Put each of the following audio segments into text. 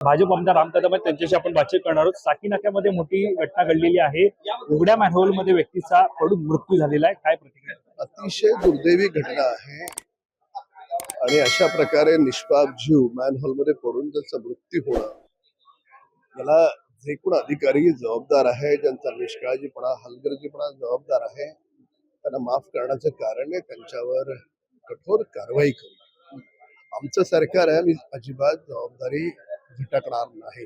भाजप आमदार राम कदम आहेत, त्यांच्याशी आपण बातचीत करणार आहोत। साकी नाक्यामध्ये मोठी घटना घडलेली आहे। उघड्या मॅनहोल मध्ये व्यक्तीचा पडून मृत्यू झालेला आहे। काय प्रतिक्रिया? अतिशय दुर्दैवी घटना आहे आणि अशा प्रकारे निष्पाप जीव मॅनहोल मध्ये पडून त्याचा मृत्यू होणं, याला जे कोण अधिकारी जबाबदार आहे, ज्यांचा निष्काळजीपणा हलगर्जीपणा जबाबदार आहे, त्यांना माफ करण्याचं कारण आहे त्यांच्यावर कठोर कारवाई करू। आमचं सरकार आहे, मी अजिबात जबाबदारी झटकणार नाही।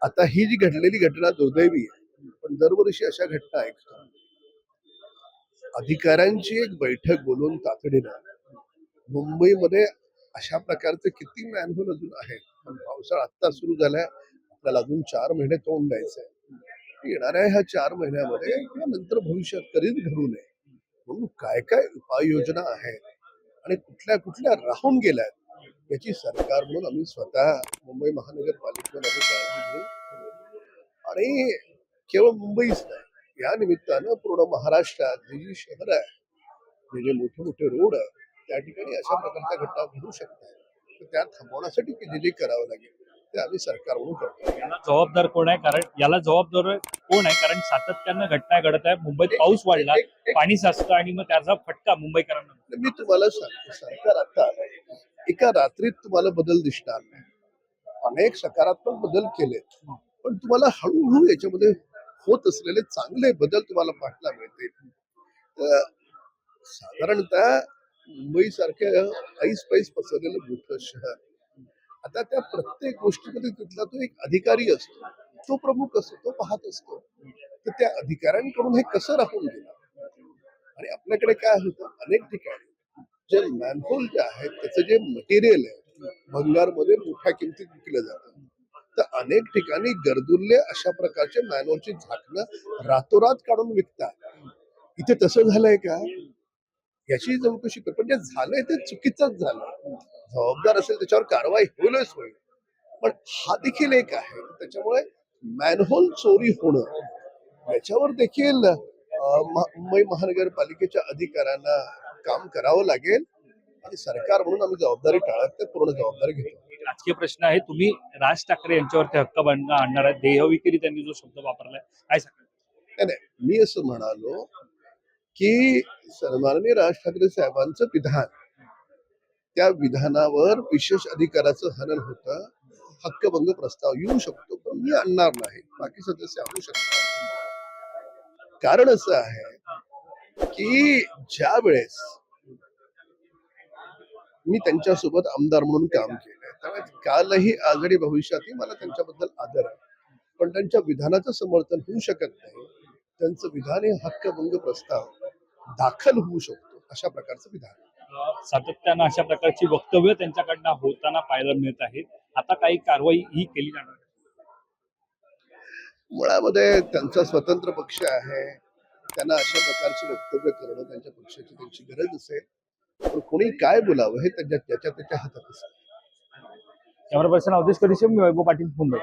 आता ही जी घडलेली घटना दुर्दैवी आहे, पण दरवर्षी अशा घटना ऐकतो। अधिकाऱ्यांची एक बैठक बोलून तातडीनं मुंबईमध्ये अशा प्रकारचे किती मॅनहोल अजून आहेत, पण पावसाळा आत्ता सुरू झालाय, आपल्याला अजून 4 महिने तोंड द्यायचंय। येणाऱ्या ह्या 4 महिन्यामध्ये किंवा नंतर भविष्यात कधीच घडू नये म्हणून काय काय उपाययोजना आहेत आणि कुठल्या कुठल्या राहून गेल्यात, याची सरकार म्हणून आम्ही स्वतः मुंबई महानगरपालिकेवर आम्ही काळजी घेऊ। आणि केवळ मुंबईच नाही, या निमित्तानं पूर्ण महाराष्ट्रात जी शहर आहे, जे मोठे मोठे रोड आहे, त्या ठिकाणी अशा प्रकारच्या घटना घडू शकतात। तर त्या थांबवण्यासाठी जे करावं लागेल ते आम्ही सरकार म्हणून करतो। याला जबाबदार कोण आहे? याला जबाबदार कोण आहे? कारण सातत्यानं घटना घडत आहे। मुंबईत पाऊस वाढला, पाणी साचतं आणि मग त्याचा फटका मुंबईकरांना। मी तुम्हाला सांगतो, सरकार आता एका रात्रीत तुम्हाला बदल दिसणार नाही। अनेक सकारात्मक बदल केलेत, पण तुम्हाला हळूहळू याच्यामध्ये होत असलेले चांगले बदल तुम्हाला पाहायला मिळतील। तर साधारणतः मुंबई सारख्या ऐस पैस पसरलेलं मोठं शहर, आता त्या प्रत्येक गोष्टीमध्ये तिथला तो एक अधिकारी असतो, तो प्रमुख असतो, तो पाहत असतो। तर त्या अधिकाऱ्यांकडून हे कसं राहून गेलं। आणि आपल्याकडे काय होतं, अनेक ठिकाणी जे मॅनहोल जे आहेत त्याचं जे मटेरियल आहे, भंगारमध्ये मोठ्या किमतीत विकलं जातं। तर अनेक ठिकाणी गरदुल्ले अशा प्रकारचे मॅनहोलची झाकणं रातोरात काढून विकतात। इथे तसं झालंय का, याची चौकशी कर। पण जे झालंय ते चुकीचंच झालं, जबाबदार असेल त्याच्यावर कारवाई होईलच होईल। पण हा देखील एक आहे, त्याच्यामुळे मॅनहोल चोरी होणं याच्यावर देखील मुंबई महानगरपालिकेच्या अधिकाऱ्यांना काम करावं लागेल आणि सरकार म्हणून आम्ही जबाबदारी टाळत ते पूर्ण जबाबदारी घेतो। राजकीय प्रश्न आहे, तुम्ही राज ठाकरे यांच्यावरती हक्कभंग आणणार आहे, देहविक्री त्यांनी जो शब्द वापरलाय, काय सांगाल? नाही, मी असं म्हणालो की सन्माननीय राज ठाकरे साहेबांचं विधान, त्या विधानावर विशेष अधिकाराचं हनन होतं, हक्कभंग प्रस्ताव येऊ शकतो, पण मी आणणार नाही, बाकी सदस्य आणू शकतात। कारण असं आहे की ज्या वेळेस मी त्यांच्यासोबत आमदार म्हणून काम केलंय, त्यामुळे कालही आजही भविष्यातही मला त्यांच्याबद्दल आदर आहे, पण त्यांच्या विधानाचं समर्थन होऊ शकत नाही। त्यांचं विधान हे हक्कभंग प्रस्ताव दाखल होऊ शकतो, अशा प्रकारचं विधान। सातत्यानं अशा प्रकारची वक्तव्य त्यांच्याकडनं होताना पाहायला मिळत आहेत। आता काही कारवाई ही केली जाणार? मुळामध्ये त्यांचा स्वतंत्र पक्ष आहे, त्यांना अशा प्रकारची वक्तव्य करणं त्यांच्या पक्षाची त्यांची गरज असेल, पण कोणी काय बोलावं हे त्याच्या हातात असेल। कॅमेरा पर्सन अवधेश करिशम, मी वैभव पाटील, मुंबई।